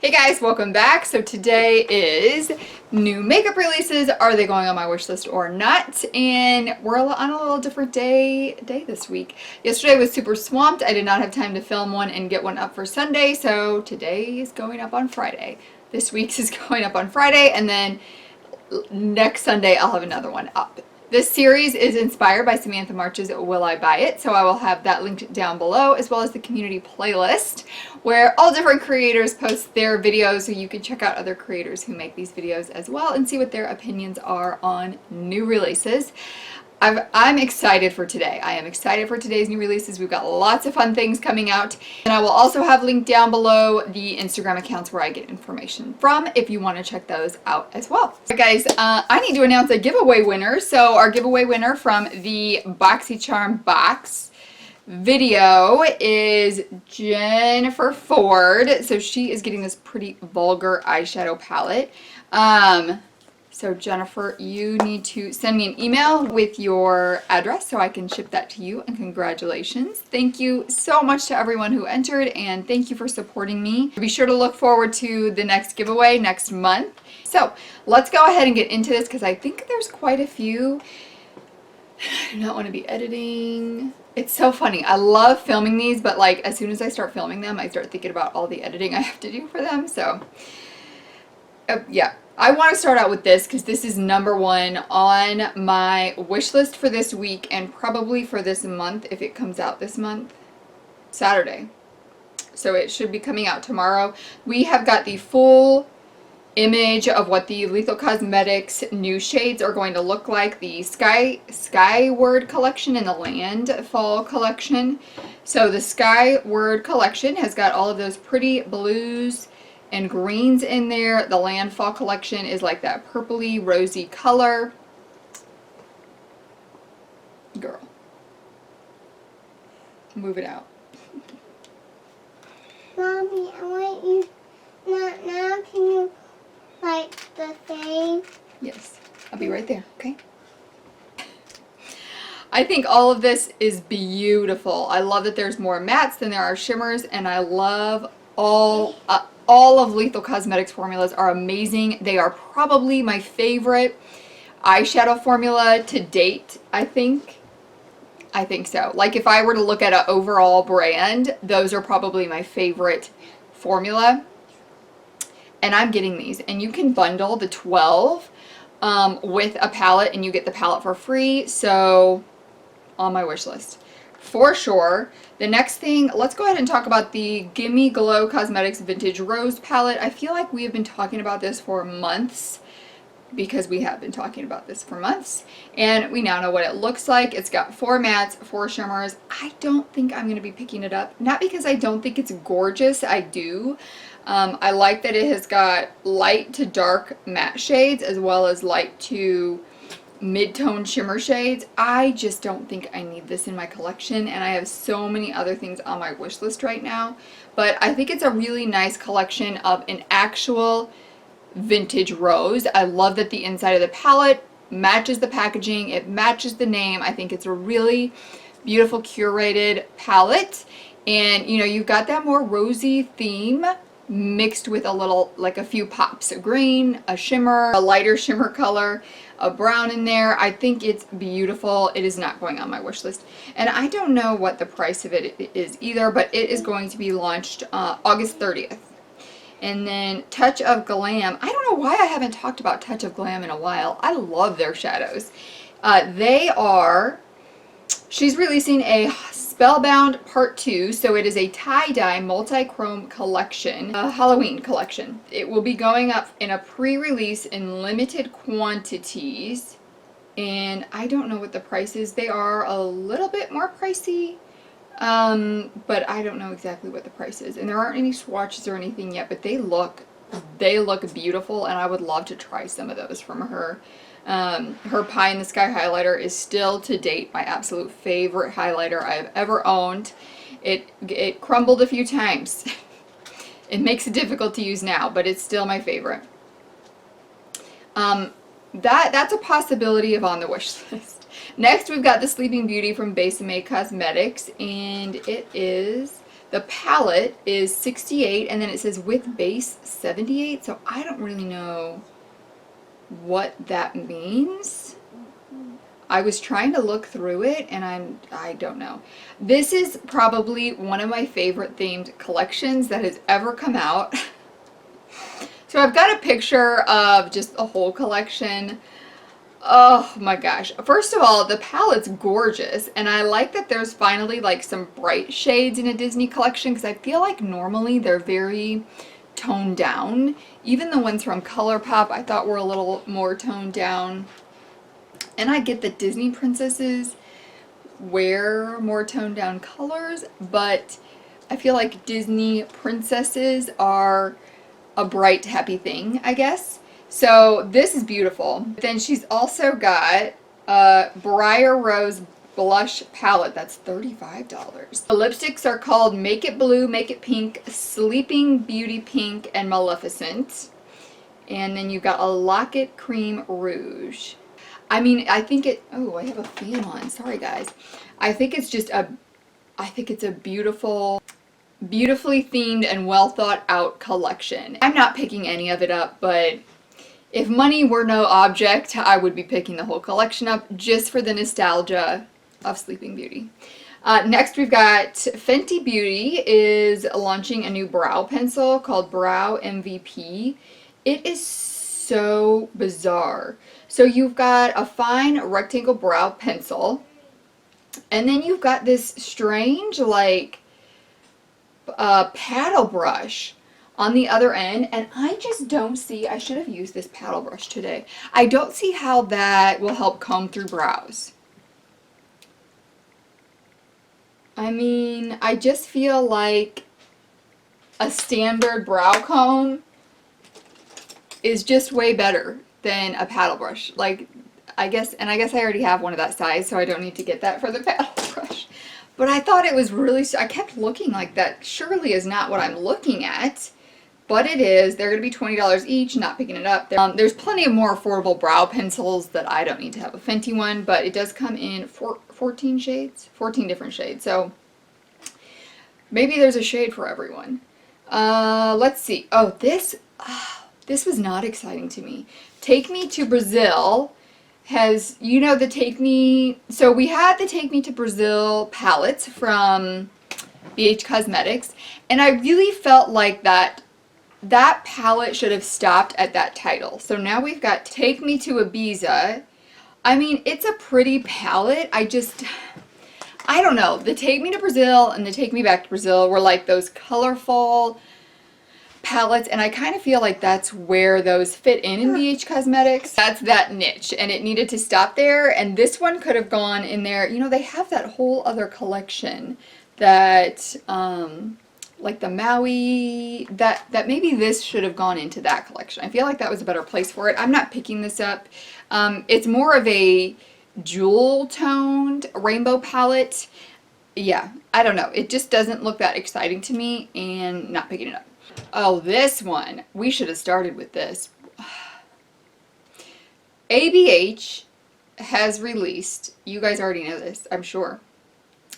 Hey guys, welcome back. So today is new makeup releases. Are they going on my wish list or not? And we're on a little different day this week. Yesterday was super swamped. I did not have time to film one and get one up for Sunday. So today is going up on Friday. This week's is going up on Friday, and then next Sunday I'll have another one up. This series is inspired by Samantha March's Will I Buy It? So I will have that linked down below, as well as the community playlist where all different creators post their videos, so you can check out other creators who make these videos as well and see what their opinions are on new releases. I'm excited for today. I am excited for today's new releases. We've got lots of fun things coming out. And I will also have linked down below the Instagram accounts where I get information from if you want to check those out as well. Alright guys, I need to announce a giveaway winner. So our giveaway winner from the BoxyCharm box video is Jennifer Ford. So she is getting this pretty vulgar eyeshadow palette. So Jennifer, you need to send me an email with your address so I can ship that to you, and congratulations. Thank you so much to everyone who entered, and thank you for supporting me. Be sure to look forward to the next giveaway next month. So let's go ahead and get into this because I think there's quite a few. I do not want to be editing. It's so funny. I love filming these, but like as soon as I start filming them, I start thinking about all the editing I have to do for them. So yeah. I want to start out with this because this is number one on my wish list for this week and probably for this month if it comes out this month. Saturday. So it should be coming out tomorrow. We have got the full image of what the Lethal Cosmetics new shades are going to look like. The Skyward collection and the Landfall collection. So the Skyward collection has got all of those pretty blues and greens in there. The Landfall collection is like that purpley rosy color. Girl, move it out. Mommy, I want you now. Can you like the thing? Yes, I'll be right there. Okay. I think all of this is beautiful. I love that there's more mattes than there are shimmers, and I love all of Lethal Cosmetics formulas are amazing. They are probably my favorite eyeshadow formula to date, I think. I think so. Like if I were to look at an overall brand, those are probably my favorite formula. And I'm getting these. And you can bundle the 12 with a palette, and you get the palette for free. So on my wish list for sure. The next thing, let's go ahead and talk about the Gimme Glow Cosmetics Vintage Rose palette. I feel like we have been talking about this for months, because we have been talking about this for months, and we now know what it looks like. It's got 4 mattes, 4 shimmers. I don't think I'm going to be picking it up, not because I don't think it's gorgeous. I do. I like that it has got light to dark matte shades as well as light to mid-tone shimmer shades. I just don't think I need this in my collection, and I have so many other things on my wish list right now. But I think it's a really nice collection of an actual vintage rose. I love that the inside of the palette matches the packaging. It matches the name. I think it's a really beautiful curated palette, and you know, you've got that more rosy theme mixed with a little, like a few pops of green, a shimmer, a lighter shimmer color, a brown in there. I think it's beautiful. It is not going on my wish list, and I don't know what the price of it is either, but it is going to be launched August 30th. And then Touch of Glam. I don't know why I haven't talked about Touch of Glam in a while. I love their shadows. She's releasing a Spellbound Part 2, so it is a tie-dye multi-chrome collection, a Halloween collection. It will be going up in a pre-release in limited quantities, and I don't know what the price is. They are a little bit more pricey, but I don't know exactly what the price is. And there aren't any swatches or anything yet, but they look beautiful, and I would love to try some of those from her. Her Pie in the Sky highlighter is still to date my absolute favorite highlighter I have ever owned. It crumbled a few times. It makes it difficult to use now, but it's still my favorite. That's a possibility of on the wish list. Next, we've got the Sleeping Beauty from Besame Cosmetics, and it is The palette is 68, and then it says with base 78, so I don't really know what that means. I was trying to look through it, and I don't know. This is probably one of my favorite themed collections that has ever come out. So I've got a picture of just the whole collection. Oh my gosh. First of all, the palette's gorgeous, and I like that there's finally like some bright shades in a Disney collection, because I feel like normally they're very toned down. Even the ones from ColourPop I thought were a little more toned down. And I get that Disney princesses wear more toned down colors, but I feel like Disney princesses are a bright, happy thing, I guess. So this is beautiful. Then she's also got a Briar Rose blush palette. That's $35. The lipsticks are called Make It Blue, Make It Pink, Sleeping Beauty Pink, and Maleficent. And then you've got a Locket Cream Rouge. I mean, I think it, oh, I have a fan on. Sorry, guys. I think it's a beautiful, beautifully themed and well thought out collection. I'm not picking any of it up, but if money were no object, I would be picking the whole collection up just for the nostalgia of Sleeping Beauty. Next, we've got Fenty Beauty is launching a new brow pencil called Brow MVP. It is so bizarre. So you've got a fine rectangle brow pencil, and then you've got this strange like paddle brush on the other end, and I just don't see, I should have used this paddle brush today. I don't see how that will help comb through brows. I mean, I just feel like a standard brow comb is just way better than a paddle brush. Like, I guess I already have one of that size, so I don't need to get that for the paddle brush. But I thought it was really, I kept looking like that surely is not what I'm looking at. But it is. They're going to be $20 each, not picking it up. There's plenty of more affordable brow pencils that I don't need to have a Fenty one, but it does come in 14 shades, 14 different shades. So maybe there's a shade for everyone. Let's see. Oh, this was not exciting to me. Take Me to Brazil has, you know, the Take Me, so we had the Take Me to Brazil palettes from BH Cosmetics, and I really felt like that palette should have stopped at that title. So now we've got Take Me to Ibiza. I mean, it's a pretty palette. I don't know. The Take Me to Brazil and the Take Me Back to Brazil were like those colorful palettes, and I kind of feel like that's where those fit in BH Cosmetics. That's that niche, and it needed to stop there, and this one could have gone in there. You know, they have that whole other collection that like the Maui, that maybe this should have gone into that collection. I feel like that was a better place for it. I'm not picking this up. It's more of a jewel toned rainbow palette. Yeah, I don't know. It just doesn't look that exciting to me, and not picking it up. Oh, this one. We should have started with this. ABH has released, you guys already know this, I'm sure.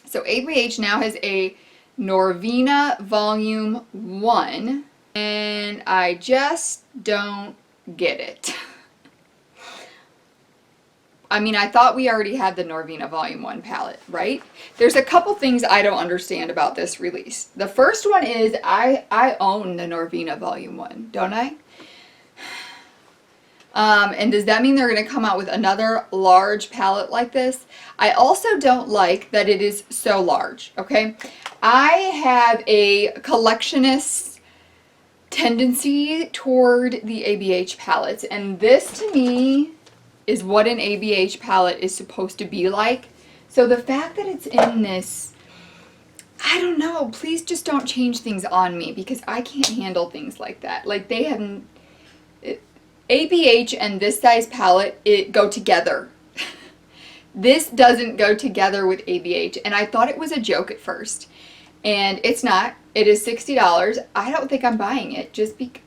So ABH now has a Norvina Volume 1, and I just don't get it. I mean, I thought we already had the Norvina Volume 1 palette, right? There's a couple things I don't understand about this release. The first one is I own the Norvina Volume 1, don't I? And does that mean they're going to come out with another large palette like this? I also don't like that it is so large, okay? I have a collectionist tendency toward the ABH palettes, and this to me is what an ABH palette is supposed to be like. So the fact that it's in this, I don't know, please just don't change things on me, because I can't handle things like that. Like, they haven't, ABH and this size palette, it go together. This doesn't go together with ABH, and I thought it was a joke at first. And it's not. It is $60. I don't think I'm buying it just because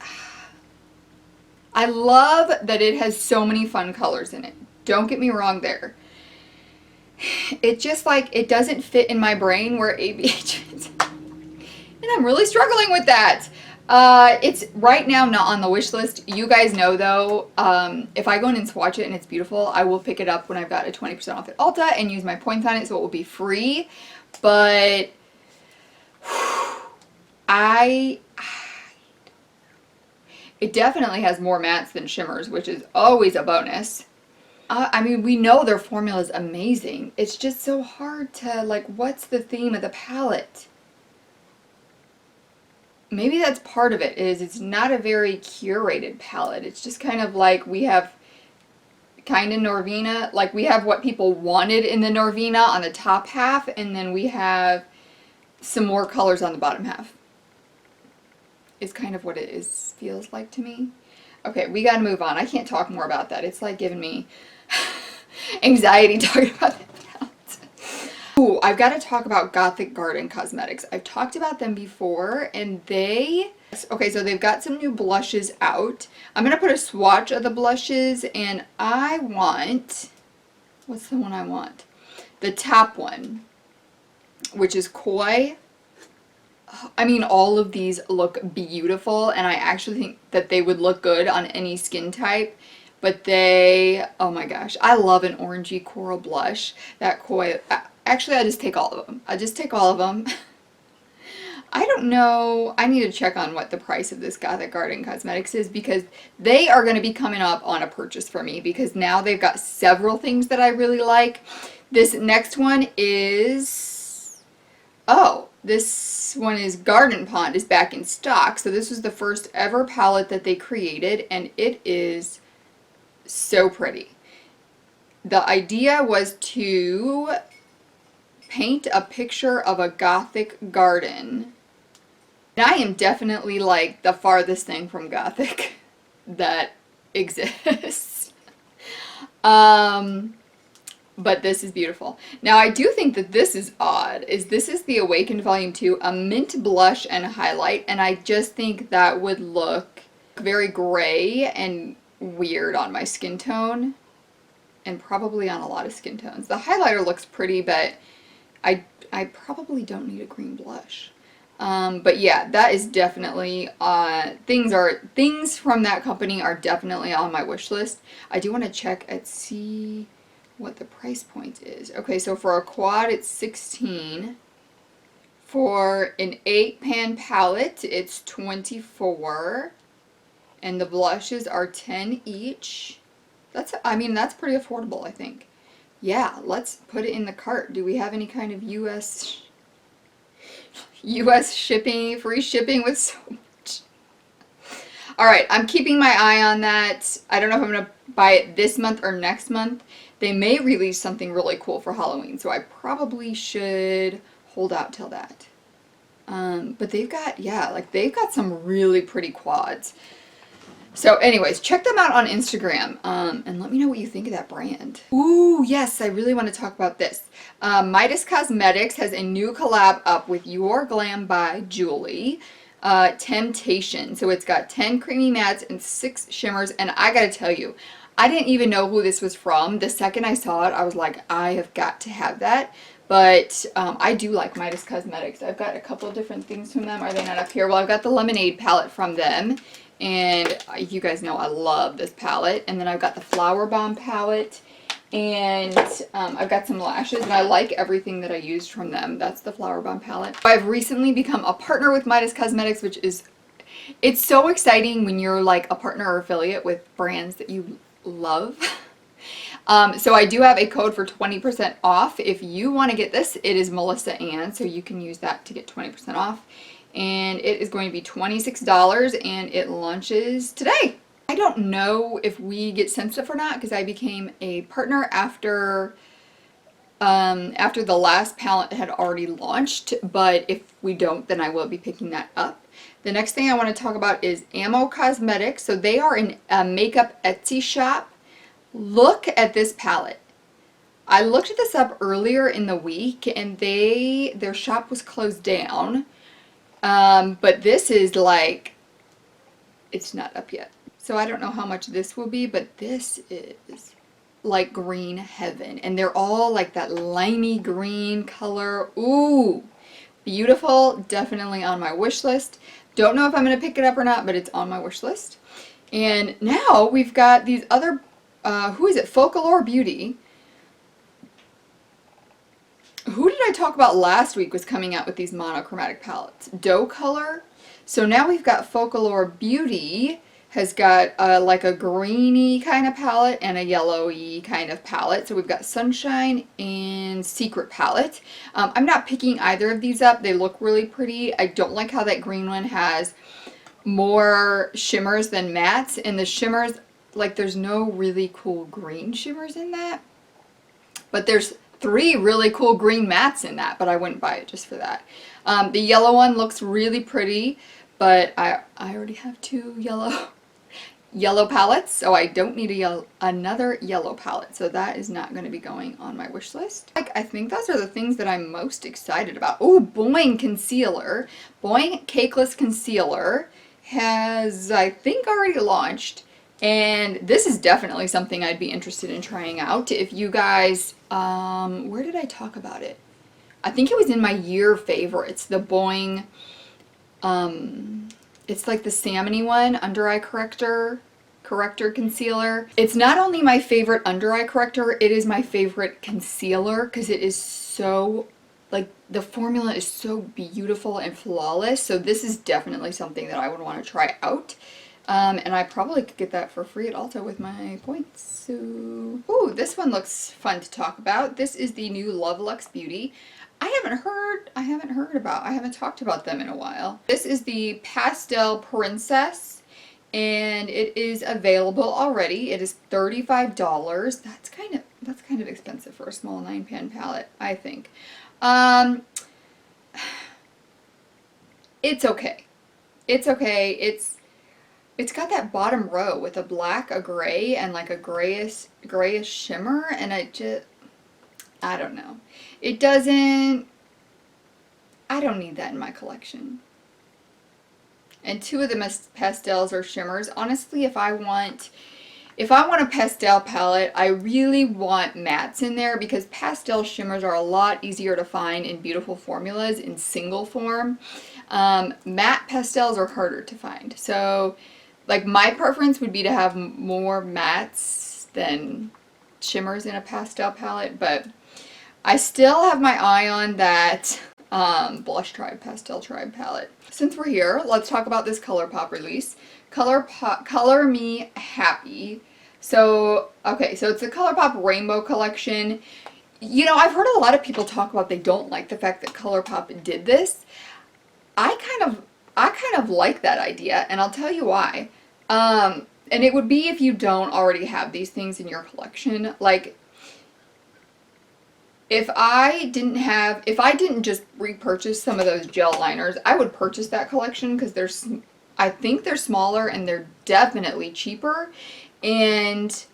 I love that it has so many fun colors in it. Don't get me wrong there. It just like, it doesn't fit in my brain where ABH is. And I'm really struggling with that. It's right now not on the wish list. You guys know though, if I go in and swatch it and it's beautiful, I will pick it up when I've got a 20% off at Ulta and use my points on it, so it will be free. But it definitely has more mattes than shimmers, which is always a bonus. I mean, we know their formula is amazing. It's just so hard to, like, what's the theme of the palette? Maybe that's part of it, is it's not a very curated palette. It's just kind of like we have kind of Norvina, like we have what people wanted in the Norvina on the top half, and then we have some more colors on the bottom half. Is kind of what it is, feels like to me. Okay, we gotta move on. I can't talk more about that. It's like giving me anxiety talking about that. Ooh, I've got to talk about Gothic Garden Cosmetics. I've talked about them before, and okay, so they've got some new blushes out. I'm going to put a swatch of the blushes, and I want, what's the one I want? The top one, which is Koi. I mean, all of these look beautiful, and I actually think that they would look good on any skin type. But oh my gosh, I love an orangey coral blush. That Koi, actually I just take all of them. I just take all of them. I don't know, I need to check on what the price of this Gothic Garden Cosmetics is, because they are going to be coming up on a purchase for me, because now they've got several things that I really like. This next one is, this one is Garden Pond is back in stock. So this was the first ever palette that they created, and it is so pretty. The idea was to paint a picture of a Gothic garden. And I am definitely like the farthest thing from Gothic that exists. But this is beautiful. Now I do think that this is odd. This is the Awakened Volume 2, a mint blush and highlight, and I just think that would look very gray and weird on my skin tone, and probably on a lot of skin tones. The highlighter looks pretty, but I probably don't need a green blush. But yeah, that is definitely things from that company are definitely on my wish list. I do want to check and see what the price point is. Okay, so for a quad it's $16. For an 8-pan palette it's $24. And the blushes are $10 each. I mean, that's pretty affordable, I think. Yeah, let's put it in the cart. Do we have any kind of US shipping, free shipping with so much? Alright, I'm keeping my eye on that. I don't know if I'm going to buy it this month or next month. They may release something really cool for Halloween, so I probably should hold out till that. But they've got, they've got some really pretty quads. So anyways, check them out on Instagram, and let me know what you think of that brand. Ooh, yes, I really want to talk about this. Midas Cosmetics has a new collab up with Your Glam by Julie, Temptation. So it's got 10 creamy mattes and 6 shimmers, and I gotta tell you, I didn't even know who this was from. The second I saw it, I was like, I have got to have that. But I do like Midas Cosmetics. I've got a couple of different things from them. Are they not up here? Well, I've got the Lemonade palette from them. And you guys know I love this palette. And then I've got the Flower Bomb palette. And I've got some lashes. And I like everything that I used from them. That's the Flower Bomb palette. I've recently become a partner with Midas Cosmetics, which is, it's so exciting when you're like a partner or affiliate with brands that you love. So I do have a code for 20% off. If you want to get this, it is Melissa Ann. So you can use that to get 20% off. And it is going to be $26, and it launches today. I don't know if we get sent stuff or not, because I became a partner after the last palette had already launched, but if we don't, then I will be picking that up. The next thing I want to talk about is Ammo Cosmetics. So they are a makeup Etsy shop. Look at this palette. I looked this up earlier in the week, and their shop was closed down. But this is like, it's not up yet. So I don't know how much this will be, but this is like green heaven. And they're all like that limey green color. Ooh, Beautiful, definitely on my wish list. Don't know if I'm going to pick it up or not, but it's on my wish list. And now we've got these other, who is it? Folklore Beauty. Who did I talk about last week was coming out with these monochromatic palettes? Doe Color. So now we've got Folklore Beauty has got like a greeny kind of palette and a yellowy kind of palette. So we've got Sunshine and Secret palette. I'm not picking either of these up. They look really pretty. I don't like how that green one has more shimmers than mattes, and the shimmers, like there's no really cool green shimmers in that. But there's 3 really cool green mattes in that, but I wouldn't buy it just for that. The yellow one looks really pretty, but I already have 2 yellow palettes, so I don't need another yellow palette. So that is not going to be going on my wish list. I think those are the things that I'm most excited about. Oh, Boing Concealer. Boing Cakeless Concealer has, I think, already launched. And this is definitely something I'd be interested in trying out. If you guys, where did I talk about it? I think it was in my year favorites, the Boing, it's like the salmony one, under eye corrector concealer. It's not only my favorite under eye corrector, it is my favorite concealer because it is so, like, the formula is so beautiful and flawless. So this is definitely something that I would want to try out. And I probably could get that for free at Ulta with my points. So, ooh, this one looks fun to talk about. This is the new Love Luxe Beauty. I haven't talked about them in a while. This is the Pastel Princess, and it is available already. It is $35. That's kind of expensive for a small 9-pan palette, I think. It's okay. It's okay. It's got that bottom row with a black, a gray, and like a grayish shimmer, and I don't know. It doesn't, I don't need that in my collection. And 2 of the pastels are shimmers. Honestly, if I want a pastel palette, I really want mattes in there because pastel shimmers are a lot easier to find in beautiful formulas in single form. Matte pastels are harder to find. So, like, my preference would be to have more mattes than shimmers in a pastel palette, but I still have my eye on that Blush Tribe Pastel Tribe palette. Since we're here, let's talk about this ColourPop release. Color Me Happy. So, okay, so it's the ColourPop Rainbow Collection. You know, I've heard a lot of people talk about they don't like the fact that ColourPop did this. I kind of like that idea, and I'll tell you why. And it would be if you don't already have these things in your collection. Like, if I didn't just repurchase some of those gel liners, I would purchase that collection because I think they're smaller and they're definitely cheaper, and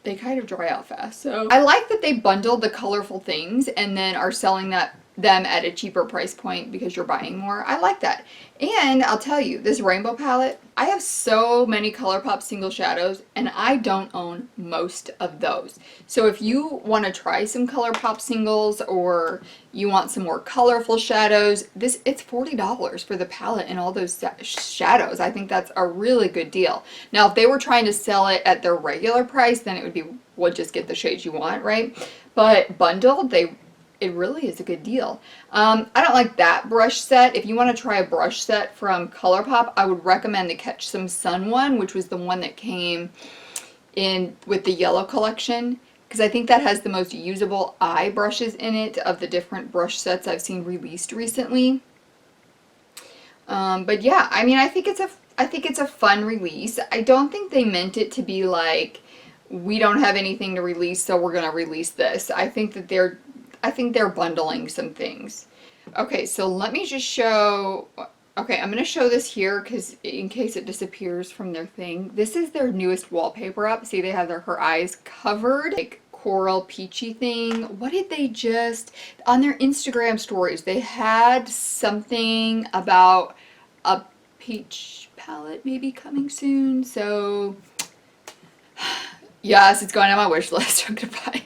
they kind of dry out fast. So I like that they bundled the colorful things and then are selling them at a cheaper price point because you're buying more. I like that. And I'll tell you, this rainbow palette, I have so many ColourPop single shadows and I don't own most of those. So if you want to try some ColourPop singles or you want some more colorful shadows, it's $40 for the palette and all those shadows. I think that's a really good deal. Now, if they were trying to sell it at their regular price, then it would just get the shades you want, right? But bundled, it really is a good deal. I don't like that brush set. If you want to try a brush set from ColourPop, I would recommend the Catch Some Sun one, which was the one that came in with the yellow collection, because I think that has the most usable eye brushes in it of the different brush sets I've seen released recently. But yeah, I mean, I think it's a fun release. I don't think they meant it to be like, we don't have anything to release, so we're gonna release this. I think they're bundling some things. Okay, so let me just show, okay, I'm going to show this here because in case it disappears from their thing. This is their newest wallpaper up. See, they have her eyes covered, like coral peachy thing. What did they just, on their Instagram stories, they had something about a peach palette maybe coming soon. So, yes, it's going on my wish list. I'm going to buy it.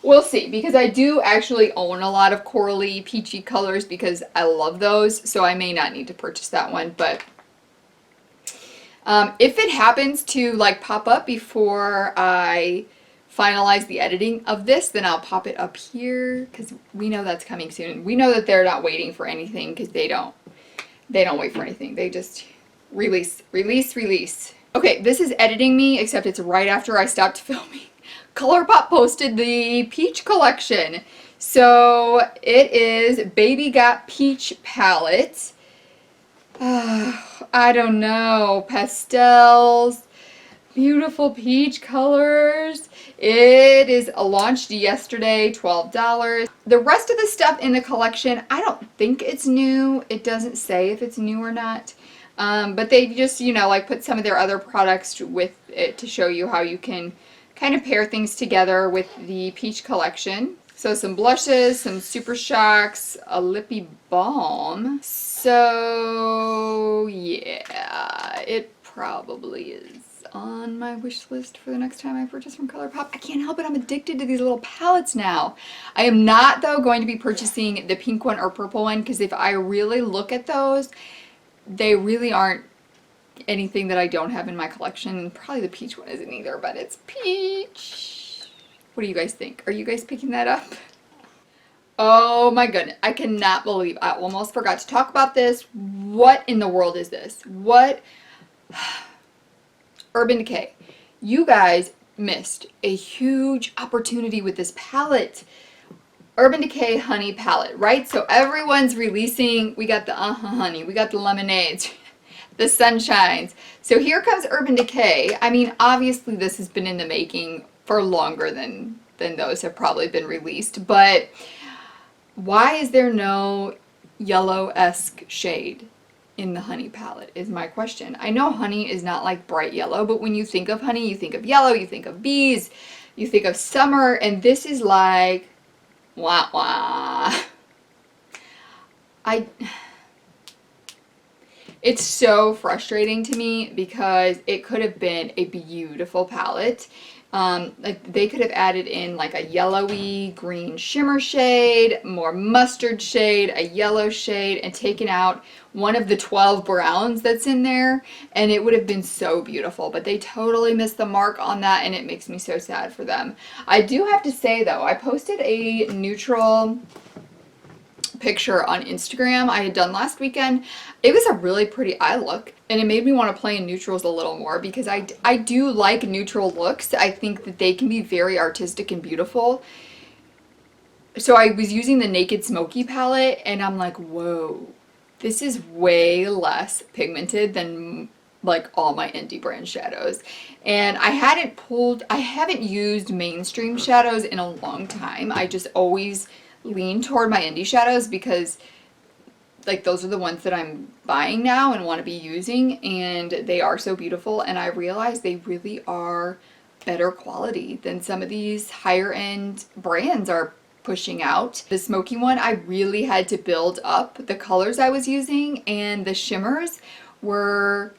We'll see, because I do actually own a lot of corally, peachy colors because I love those, so I may not need to purchase that one, but if it happens to like pop up before I finalize the editing of this, then I'll pop it up here because we know that's coming soon. We know that they're not waiting for anything because they don't wait for anything. They just release, release, release. Okay, this is editing me, except it's right after I stopped filming. ColourPop posted the peach collection. So it is Baby Got Peach palette. I don't know. Pastels. Beautiful peach colors. It is launched yesterday, $12. The rest of the stuff in the collection, I don't think it's new. It doesn't say if it's new or not. But they just, you know, like put some of their other products with it to show you how you can kind of pair things together with the peach collection. So some blushes, some Super Shocks, a lippy balm. So yeah, it probably is on my wish list for the next time I purchase from ColourPop. I can't help it, I'm addicted to these little palettes now. I am not, though, going to be purchasing the pink one or purple one, because if I really look at those, they really aren't anything that I don't have in my collection. Probably the peach one isn't either, but it's peach. What do you guys think? Are you guys picking that up? Oh my goodness, I cannot believe I almost forgot to talk about this. What in the world is this? What? Urban Decay. You guys missed a huge opportunity with this palette. Urban Decay Honey palette, right? So everyone's releasing, we got the honey, we got the lemonades, the sunshines. So here comes Urban Decay. I mean, obviously this has been in the making for longer than those have probably been released, but why is there no yellow-esque shade in the honey palette is my question. I know honey is not like bright yellow, but when you think of honey, you think of yellow, you think of bees, you think of summer, and this is like, wah wah. It's so frustrating to me because it could have been a beautiful palette. Like they could have added in like a yellowy green shimmer shade, more mustard shade, a yellow shade, and taken out one of the 12 browns that's in there, and it would have been so beautiful. But they totally missed the mark on that, and it makes me so sad for them. I do have to say though, I posted a neutral picture on Instagram I had done last weekend. It was a really pretty eye look, and it made me want to play in neutrals a little more because I do like neutral looks. I think that they can be very artistic and beautiful. So I was using the Naked Smoky palette, and I'm like, whoa, this is way less pigmented than like all my indie brand shadows. And I haven't used mainstream shadows in a long time. I just always lean toward my indie shadows because like those are the ones that I'm buying now and want to be using, and they are so beautiful, and I realize they really are better quality than some of these higher end brands are pushing out. The smoky one, I really had to build up the colors I was using, and the shimmers were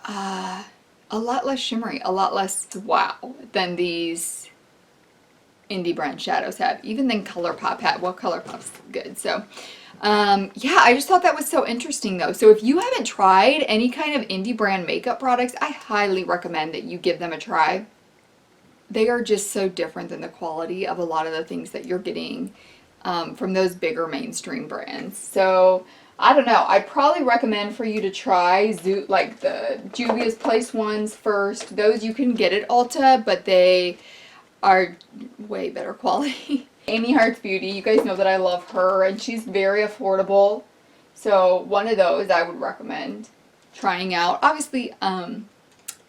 a lot less shimmery, a lot less wow than these indie brand shadows have, even than ColourPop had. Well, ColourPop's good. So yeah, I just thought that was so interesting though. So if you haven't tried any kind of indie brand makeup products, I highly recommend that you give them a try. They are just so different than the quality of a lot of the things that you're getting from those bigger mainstream brands. So I don't know. I'd probably recommend for you to try like the Juvia's Place ones first. Those you can get at Ulta, but they are way better quality. Amy Hearts Beauty, you guys know that I love her, and she's very affordable. So one of those I would recommend trying out. Obviously,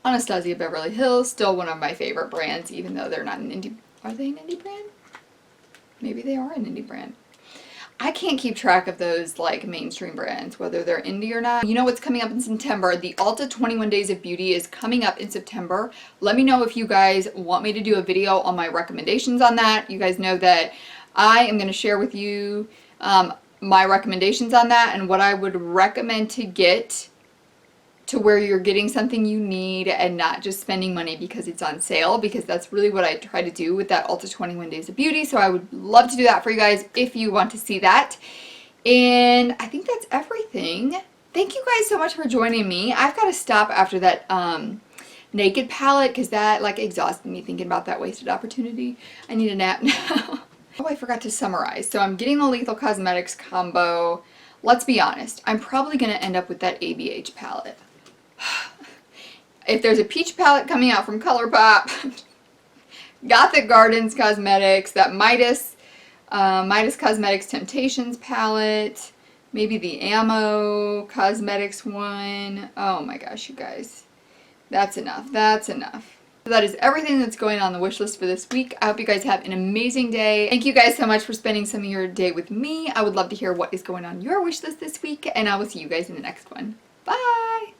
Anastasia Beverly Hills, still one of my favorite brands, even though they're not an indie. Are they an indie brand? Maybe they are an indie brand. I can't keep track of those like mainstream brands, whether they're indie or not. You know what's coming up in September? The Ulta 21 Days of Beauty is coming up in September. Let me know if you guys want me to do a video on my recommendations on that. You guys know that I am going to share with you my recommendations on that and what I would recommend to get to where you're getting something you need and not just spending money because it's on sale, because that's really what I try to do with that Ulta 21 Days of Beauty. So I would love to do that for you guys if you want to see that. And I think that's everything. Thank you guys so much for joining me. I've got to stop after that naked palette because that like exhausted me thinking about that wasted opportunity. I need a nap now. Oh, I forgot to summarize. So I'm getting the Lethal Cosmetics combo. Let's be honest, I'm probably going to end up with that ABH palette. If there's a peach palette coming out from ColourPop, Gothic Gardens Cosmetics, that Midas Cosmetics Temptations palette, maybe the Ammo Cosmetics one. Oh my gosh, you guys. That's enough. That's enough. So that is everything that's going on the wish list for this week. I hope you guys have an amazing day. Thank you guys so much for spending some of your day with me. I would love to hear what is going on your wish list this week, and I will see you guys in the next one. Bye!